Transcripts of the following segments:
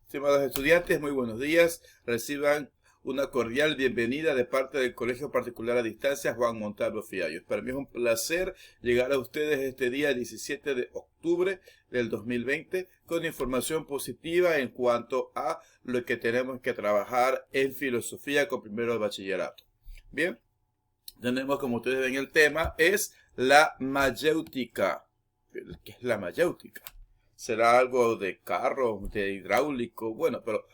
Estimados estudiantes, muy buenos días. Reciban una cordial bienvenida de parte del Colegio Particular a Distancia Juan Montalvo Fiallos. Para mí es un placer llegar a ustedes este día 17 de octubre del 2020 con información positiva en cuanto a lo que tenemos que trabajar en filosofía con primero de bachillerato. Bien, tenemos, como ustedes ven, el tema es la mayéutica. ¿Qué es la mayéutica? ¿Será algo de carro, de hidráulico? Bueno, pero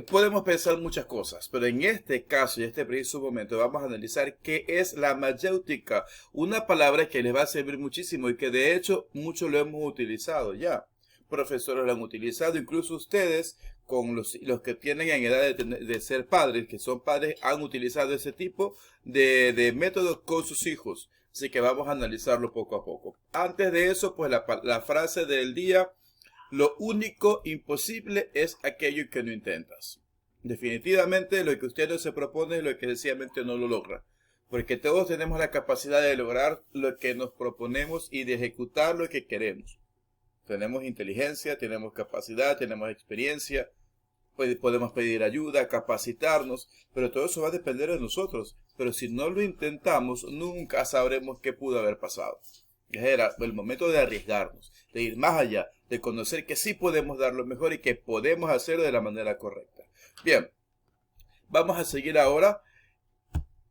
podemos pensar muchas cosas, pero en este caso y este preciso momento vamos a analizar qué es la mayéutica, una palabra que les va a servir muchísimo y que de hecho muchos lo hemos utilizado ya. Profesores lo han utilizado, incluso ustedes, con los que tienen en edad de ser padres, que son padres, han utilizado ese tipo de métodos con sus hijos. Así que vamos a analizarlo poco a poco. Antes de eso, pues la frase del día: lo único imposible es aquello que no intentas. Definitivamente lo que usted no se propone es lo que sencillamente no lo logra. Porque todos tenemos la capacidad de lograr lo que nos proponemos y de ejecutar lo que queremos. Tenemos inteligencia, tenemos capacidad, tenemos experiencia, podemos pedir ayuda, capacitarnos, pero todo eso va a depender de nosotros. Pero si no lo intentamos, nunca sabremos qué pudo haber pasado. Era el momento de arriesgarnos, de ir más allá, de conocer que sí podemos dar lo mejor y que podemos hacerlo de la manera correcta. Bien, vamos a seguir ahora.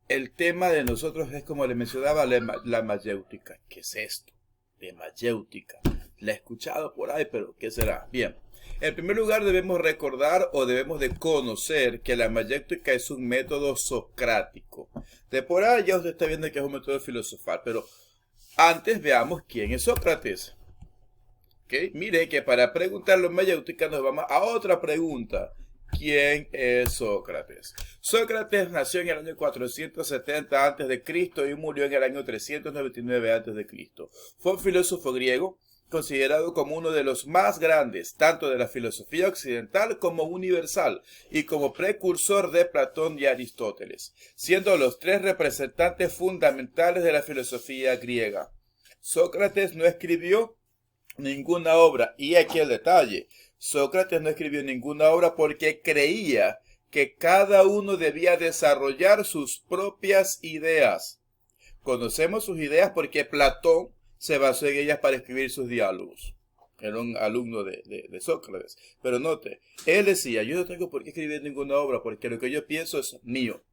El tema de nosotros es, como les mencionaba, la mayéutica. ¿Qué es esto de mayéutica? La he escuchado por ahí, pero ¿qué será? Bien, en primer lugar debemos recordar o debemos de conocer que la mayéutica es un método socrático. De por ahí ya usted está viendo que es un método filosofal, pero antes veamos quién es Sócrates. ¿Okay? Mire que para preguntarlo en mayéutica nos vamos a otra pregunta. ¿Quién es Sócrates? Sócrates nació en el año 470 a.C. y murió en el año 399 a.C. Fue un filósofo griego considerado como uno de los más grandes, tanto de la filosofía occidental como universal, y como precursor de Platón y Aristóteles, siendo los tres representantes fundamentales de la filosofía griega. Sócrates no escribió ninguna obra, y aquí el detalle: Sócrates no escribió ninguna obra porque creía que cada uno debía desarrollar sus propias ideas. Conocemos sus ideas porque Platón se basó en ellas para escribir sus diálogos. Era un alumno de Sócrates. Pero note, él decía: yo no tengo por qué escribir ninguna obra porque lo que yo pienso es mío.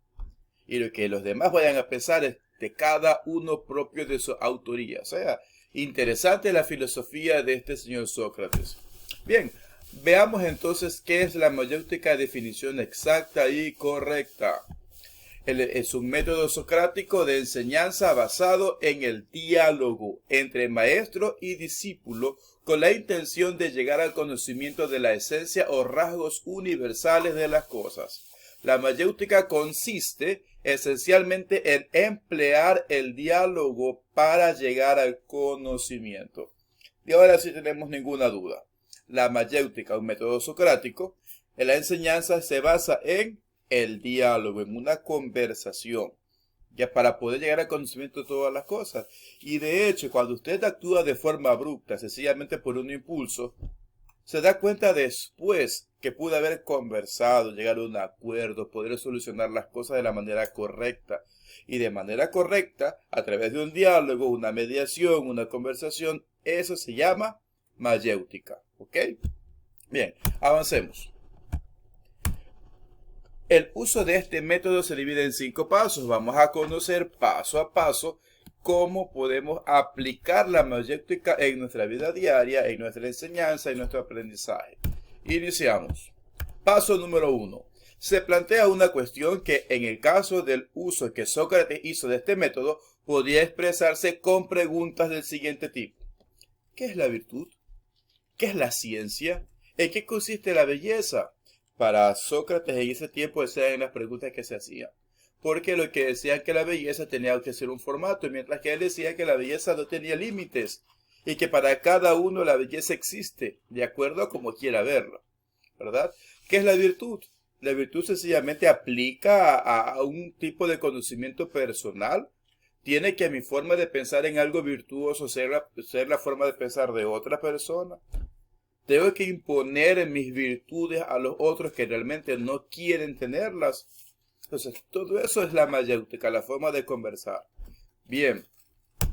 Y lo que los demás vayan a pensar es de cada uno propio de su autoría. O sea, interesante la filosofía de este señor Sócrates. Bien, veamos entonces qué es la mayéutica, definición exacta y correcta. Es un método socrático de enseñanza basado en el diálogo entre maestro y discípulo con la intención de llegar al conocimiento de la esencia o rasgos universales de las cosas. La mayéutica consiste esencialmente en emplear el diálogo para llegar al conocimiento. Y ahora sí tenemos ninguna duda. La mayéutica, un método socrático, en la enseñanza se basa en el diálogo, en una conversación, ya para poder llegar al conocimiento de todas las cosas. Y de hecho, cuando usted actúa de forma abrupta, sencillamente por un impulso, se da cuenta después que pudo haber conversado, llegar a un acuerdo, poder solucionar las cosas de la manera correcta. Y de manera correcta, a través de un diálogo, una mediación, una conversación, eso se llama mayéutica. ¿Ok? Bien, avancemos. El uso de este método se divide en 5 pasos. Vamos a conocer paso a paso cómo podemos aplicar la mayéutica en nuestra vida diaria, en nuestra enseñanza, en nuestro aprendizaje. Iniciamos. Paso número 1. Se plantea una cuestión que en el caso del uso que Sócrates hizo de este método podía expresarse con preguntas del siguiente tipo. ¿Qué es la virtud? ¿Qué es la ciencia? ¿En qué consiste la belleza? Para Sócrates en ese tiempo esas eran las preguntas que se hacían. Porque lo que decían que la belleza tenía que ser un formato, mientras que él decía que la belleza no tenía límites y que para cada uno la belleza existe, de acuerdo a como quiera verlo, ¿verdad? ¿Qué es la virtud? La virtud sencillamente aplica a un tipo de conocimiento personal. Tiene que mi forma de pensar en algo virtuoso ser la forma de pensar de otra persona. Tengo que imponer mis virtudes a los otros que realmente no quieren tenerlas. Entonces, todo eso es la mayéutica, la forma de conversar. Bien,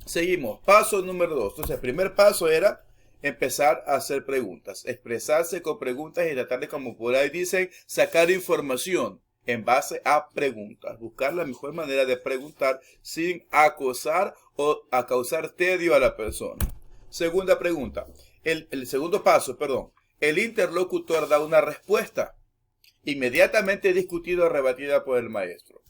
seguimos. Paso número 2. Entonces, el primer paso era empezar a hacer preguntas, expresarse con preguntas y tratar de, como por ahí dicen, sacar información en base a preguntas. Buscar la mejor manera de preguntar sin acosar o a causar tedio a la persona. Segunda pregunta. El segundo paso, perdón. El interlocutor da una respuesta inmediatamente discutida o rebatida por el maestro.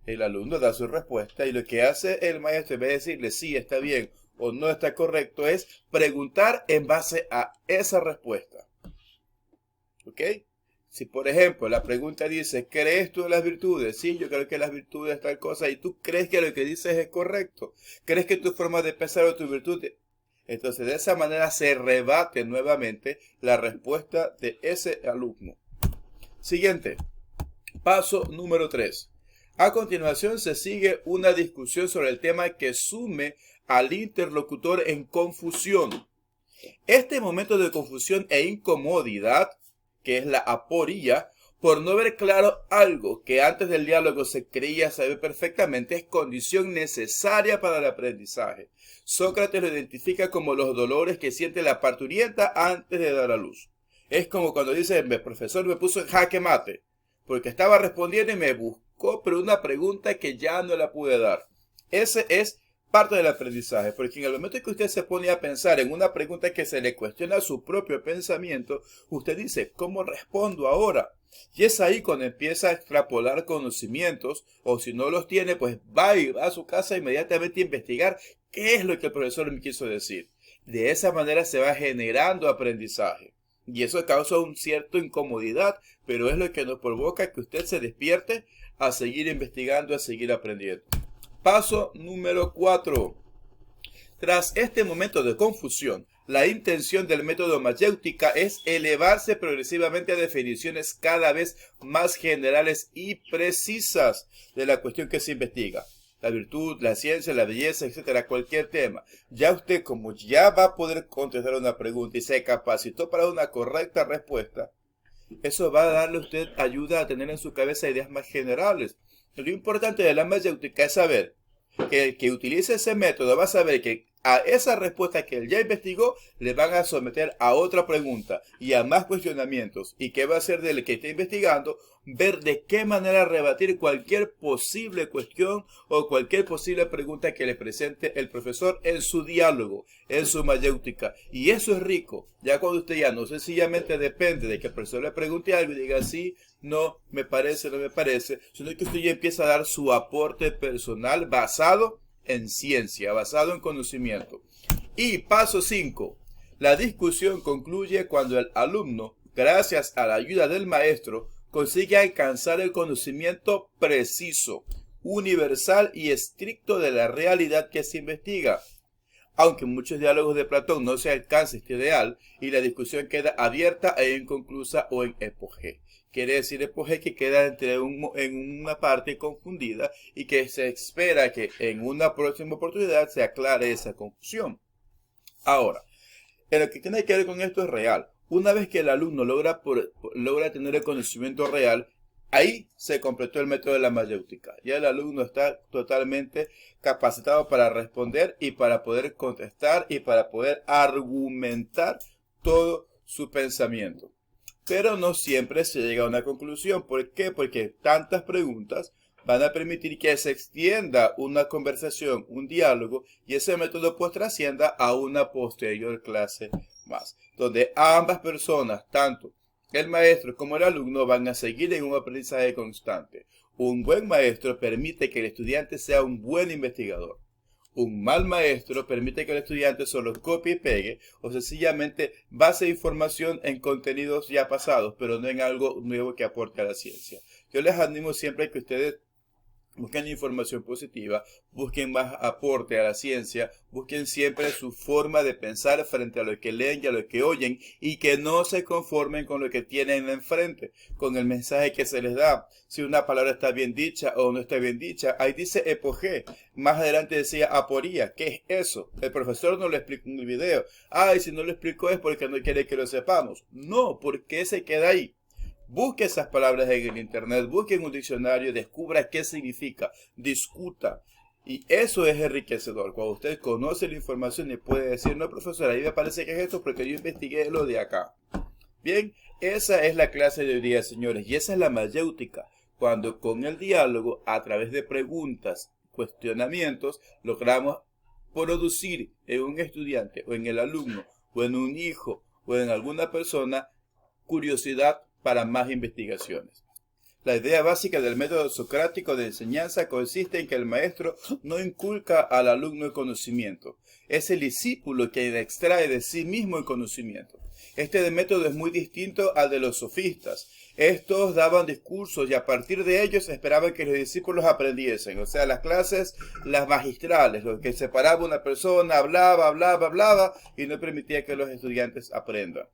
El alumno da su respuesta y lo que hace el maestro, en vez de decirle sí, está bien o no está correcto, es preguntar en base a esa respuesta. ¿Ok? Si, por ejemplo, la pregunta dice, ¿crees tú en las virtudes? Sí, yo creo que las virtudes tal cosa. ¿Y tú crees que lo que dices es correcto? ¿Crees que tu forma de pensar o tu virtud? Entonces, de esa manera se rebate nuevamente la respuesta de ese alumno. Siguiente. Paso número 3. A continuación se sigue una discusión sobre el tema que sume al interlocutor en confusión. Este momento de confusión e incomodidad, que es la aporía, por no ver claro algo que antes del diálogo se creía saber perfectamente, es condición necesaria para el aprendizaje. Sócrates lo identifica como los dolores que siente la parturienta antes de dar a luz. Es como cuando dice, el profesor me puso en jaque mate, porque estaba respondiendo y me buscó, pero una pregunta que ya no la pude dar. Ese es parte del aprendizaje, porque en el momento que usted se pone a pensar en una pregunta que se le cuestiona su propio pensamiento, usted dice, ¿cómo respondo ahora? Y es ahí cuando empieza a extrapolar conocimientos, o si no los tiene, pues va a su casa inmediatamente a investigar qué es lo que el profesor me quiso decir. De esa manera se va generando aprendizaje. Y eso causa un cierto incomodidad, pero es lo que nos provoca que usted se despierte a seguir investigando, a seguir aprendiendo. Paso número 4. Tras este momento de confusión, la intención del método mayéutica es elevarse progresivamente a definiciones cada vez más generales y precisas de la cuestión que se investiga. La virtud, la ciencia, la belleza, etcétera, cualquier tema. Ya usted, como ya va a poder contestar una pregunta y se capacitó para una correcta respuesta, eso va a darle a usted ayuda a tener en su cabeza ideas más generales. Lo importante de la mayéutica es saber que el que utilice ese método va a saber que a esa respuesta que él ya investigó le van a someter a otra pregunta y a más cuestionamientos. ¿Y qué va a hacer del que está investigando? Ver de qué manera rebatir cualquier posible cuestión o cualquier posible pregunta que le presente el profesor en su diálogo, en su mayéutica. Y eso es rico. Ya cuando usted ya no sencillamente depende de que el profesor le pregunte algo y diga sí, no, me parece, no me parece, sino que usted ya empieza a dar su aporte personal basado en ciencia, basado en conocimiento. Y paso 5. La discusión concluye cuando el alumno, gracias a la ayuda del maestro, consigue alcanzar el conocimiento preciso, universal y estricto de la realidad que se investiga. Aunque en muchos diálogos de Platón no se alcanza este ideal y la discusión queda abierta e inconclusa o en epogé. Quiere decir epogé que queda en una parte confundida y que se espera que en una próxima oportunidad se aclare esa confusión. Ahora, en lo que tiene que ver con esto es real. Una vez que el alumno logra tener el conocimiento real, ahí se completó el método de la mayéutica. Ya el alumno está totalmente capacitado para responder y para poder contestar y para poder argumentar todo su pensamiento. Pero no siempre se llega a una conclusión. ¿Por qué? Porque tantas preguntas van a permitir que se extienda una conversación, un diálogo, y ese método pues trascienda a una posterior clase más, donde ambas personas, tanto el maestro como el alumno, van a seguir en un aprendizaje constante. Un buen maestro permite que el estudiante sea un buen investigador. Un mal maestro permite que el estudiante solo copie y pegue o sencillamente base información en contenidos ya pasados, pero no en algo nuevo que aporte a la ciencia. Yo les animo siempre a que ustedes Busquen información positiva, busquen más aporte a la ciencia, busquen siempre su forma de pensar frente a lo que leen y a lo que oyen y que no se conformen con lo que tienen enfrente, con el mensaje que se les da. Si una palabra está bien dicha o no está bien dicha, ahí dice epogé, más adelante decía aporía. ¿Qué es eso? El profesor no lo explicó en el video. Ay, si no lo explicó es porque no quiere que lo sepamos. No, porque se queda ahí. Busque esas palabras en el internet, busque en un diccionario, descubra qué significa, discuta. Y eso es enriquecedor. Cuando usted conoce la información y puede decir, no, profesor, ahí me parece que es esto porque yo investigué lo de acá. Bien, esa es la clase de hoy día, señores, y esa es la mayéutica. Cuando con el diálogo, a través de preguntas, cuestionamientos, logramos producir en un estudiante o en el alumno o en un hijo o en alguna persona curiosidad para más investigaciones. La idea básica del método socrático de enseñanza consiste en que el maestro no inculca al alumno el conocimiento. Es el discípulo quien extrae de sí mismo el conocimiento. Este método es muy distinto al de los sofistas. Estos daban discursos y a partir de ellos esperaban que los discípulos aprendiesen. O sea, las clases, las magistrales, lo que separaba una persona, hablaba y no permitía que los estudiantes aprendan.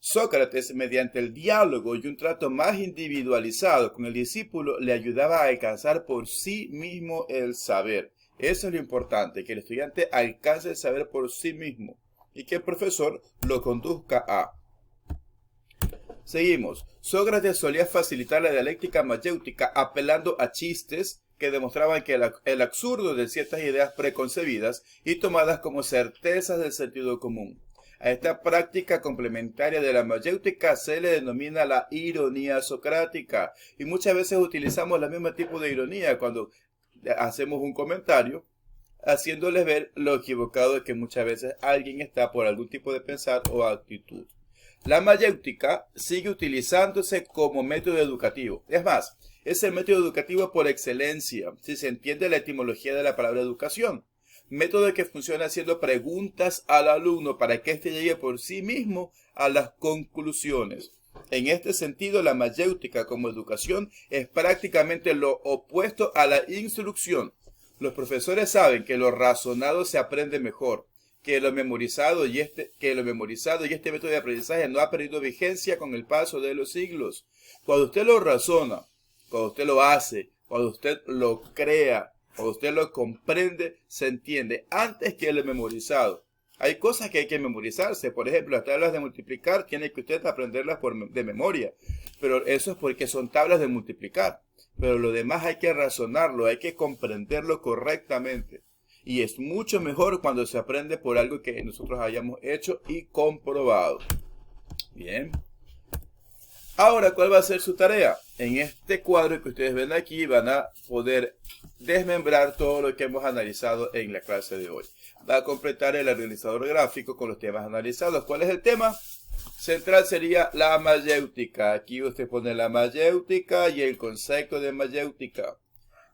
Sócrates, mediante el diálogo y un trato más individualizado con el discípulo, le ayudaba a alcanzar por sí mismo el saber. Eso es lo importante, que el estudiante alcance el saber por sí mismo y que el profesor lo conduzca a. Seguimos. Sócrates solía facilitar la dialéctica mayéutica apelando a chistes que demostraban que el absurdo de ciertas ideas preconcebidas y tomadas como certezas del sentido común. A esta práctica complementaria de la mayéutica se le denomina la ironía socrática. Y muchas veces utilizamos el mismo tipo de ironía cuando hacemos un comentario, haciéndoles ver lo equivocado que muchas veces alguien está por algún tipo de pensar o actitud. La mayéutica sigue utilizándose como método educativo. Es más, es el método educativo por excelencia, si se entiende la etimología de la palabra educación. Método que funciona haciendo preguntas al alumno para que éste llegue por sí mismo a las conclusiones. En este sentido, la mayéutica como educación es prácticamente lo opuesto a la instrucción. Los profesores saben que lo razonado se aprende mejor, que lo memorizado y este método de aprendizaje no ha perdido vigencia con el paso de los siglos. Cuando usted lo razona, cuando usted lo hace, cuando usted lo crea, cuando usted lo comprende, se entiende antes que el memorizado. Hay cosas que hay que memorizarse. Por ejemplo, las tablas de multiplicar tiene que usted aprenderlas de memoria. Pero eso es porque son tablas de multiplicar. Pero lo demás hay que razonarlo, hay que comprenderlo correctamente. Y es mucho mejor cuando se aprende por algo que nosotros hayamos hecho y comprobado. Bien. Ahora, ¿cuál va a ser su tarea? En este cuadro que ustedes ven aquí van a poder desmembrar todo lo que hemos analizado en la clase de hoy. Va a completar el organizador gráfico con los temas analizados. ¿Cuál es el tema? Central sería la mayéutica. Aquí usted pone la mayéutica y el concepto de mayéutica.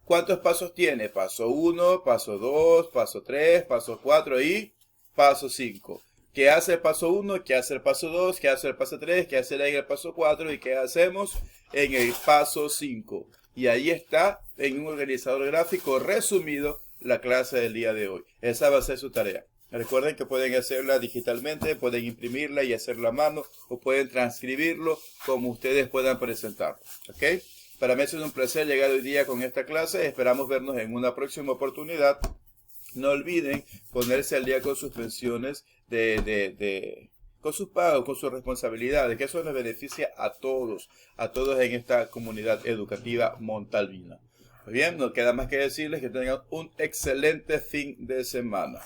¿Cuántos pasos tiene? Paso 1, paso 2, paso 3, paso 4 y paso 5. ¿Qué hace el paso 1? ¿Qué hace el paso 2? ¿Qué hace el paso 3? ¿Qué hace en el paso 4? ¿Y qué hacemos en el paso 5? Y ahí está, en un organizador gráfico resumido, la clase del día de hoy. Esa va a ser su tarea. Recuerden que pueden hacerla digitalmente, pueden imprimirla y hacerla a mano, o pueden transcribirlo como ustedes puedan presentarlo. ¿Ok? Para mí ha sido un placer llegar hoy día con esta clase. Esperamos vernos en una próxima oportunidad. No olviden ponerse al día con sus pensiones, con sus pagos, con sus responsabilidades, que eso les beneficia a todos en esta comunidad educativa montalvina. Muy bien, no queda más que decirles que tengan un excelente fin de semana.